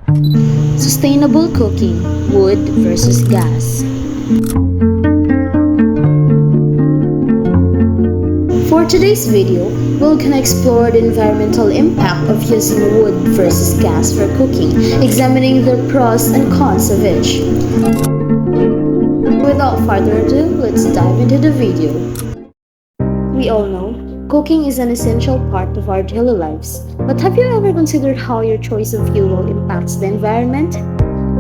Sustainable cooking, wood versus gas. For today's video, we're gonna explore the environmental impact of using wood versus gas for cooking, examining the pros and cons of each. Without further ado, let's dive into the video. We all know, cooking is an essential part of our daily lives. But have you ever considered how your choice of fuel impacts the environment?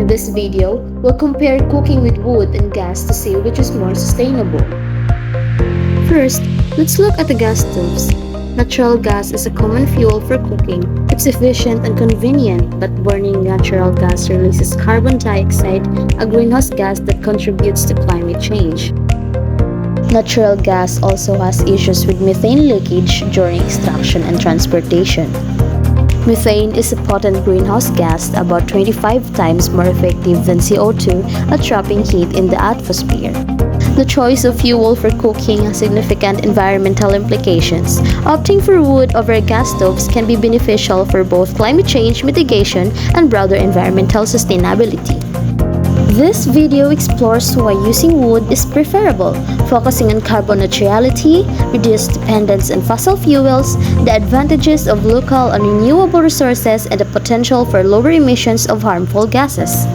In this video, we'll compare cooking with wood and gas to see which is more sustainable. First, let's look at the gas stoves. Natural gas is a common fuel for cooking. It's efficient and convenient, but burning natural gas releases carbon dioxide, a greenhouse gas that contributes to climate change. Natural gas also has issues with methane leakage during extraction and transportation. Methane is a potent greenhouse gas about 25 times more effective than CO2 at trapping heat in the atmosphere. The choice of fuel for cooking has significant environmental implications. Opting for wood over gas stoves can be beneficial for both climate change mitigation and broader environmental sustainability. This video explores why using wood is preferable, focusing on carbon neutrality, reduced dependence on fossil fuels, the advantages of local and renewable resources, and the potential for lower emissions of harmful gases.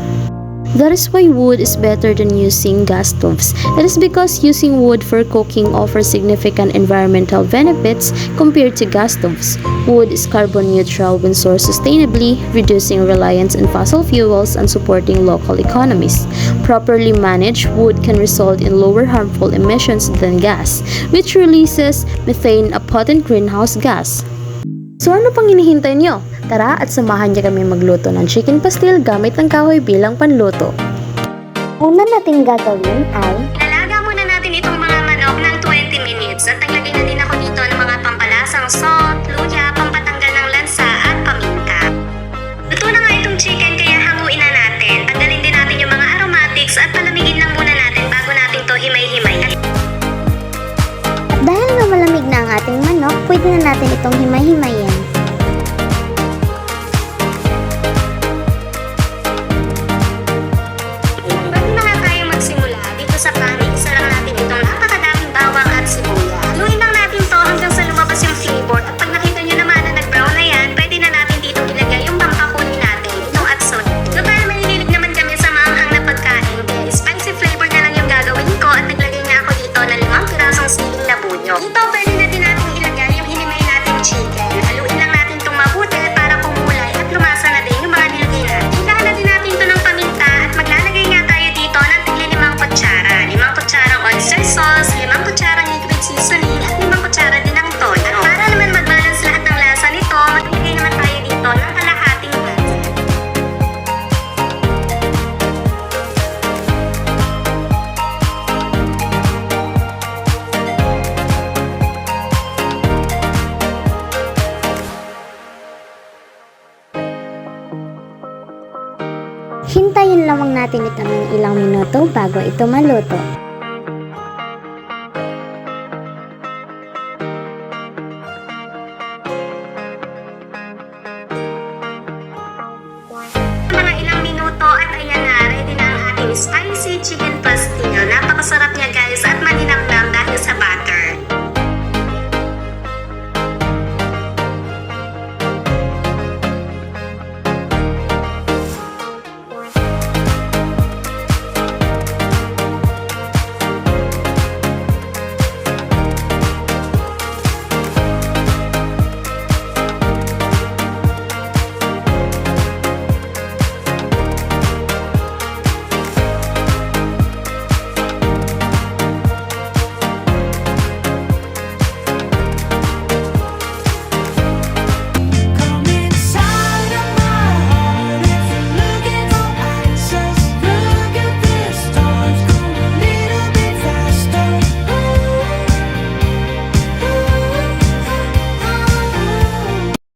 That is why wood is better than using gas stoves. It is because using wood for cooking offers significant environmental benefits compared to gas stoves. Wood is carbon neutral when sourced sustainably, reducing reliance on fossil fuels and supporting local economies. Properly managed, wood can result in lower harmful emissions than gas, which releases methane, a potent greenhouse gas. So ano pang hinihintay nyo? Tara at samahan niyo kami magluto ng chicken pastil gamit ang kahoy bilang panluto. Una natin gagawin ay Ilalaga muna natin itong mga manok ng 20 minutes at naglagay na din ako dito ng mga pampalasang salt, luya, pampatanggal ng lansa at paminta. Luto na nga itong chicken kaya hanguin na natin. Tanggalin din natin yung mga aromatics at palamigin lang muna natin bago natin to himay-himay. at dahil nga malamig na ang ating manok, pwede na natin itong himay-himayin. Bago na nga tayo magsimula, dito sa panig, isa lang natin itong napakadaming bawang at sibuyas. Haluin lang natin to hanggang sa lumabas yung flavor. At pag nakita nyo naman na nag-brown na yan, pwede na natin dito ilagay yung pampakunin natin, itong atson. So para malililig naman kami sa maanghang na pagkain, kaya spicy flavor na lang yung gagawin ko at naglagay na ako dito ng 5 pirasong siling na bunyo. Dito pwede na din natin ilagay yung hinimay nating chicken. Haluin lang natin itong mabuti para kumulay at lumasa na din yung mga nilagay natin. Hintahan na din natin ito ng paminta at maglalagay nga tayo dito ng tigli 5 kutsara. 5 kutsarang oyster sauce, 5 kutsarang liquid seasoning at 5 kutsara din ng toyo. At para naman mag-balance lahat ng lasa nito, maglagay naman tayo dito ng kalahating gansa. Hintayin lamang natin ito ng ilang minuto bago ito maluto. Mga ilang minuto at ayan na, ready na ang ating spicy chicken pastil. Napakasarap niya guys at malinamnam.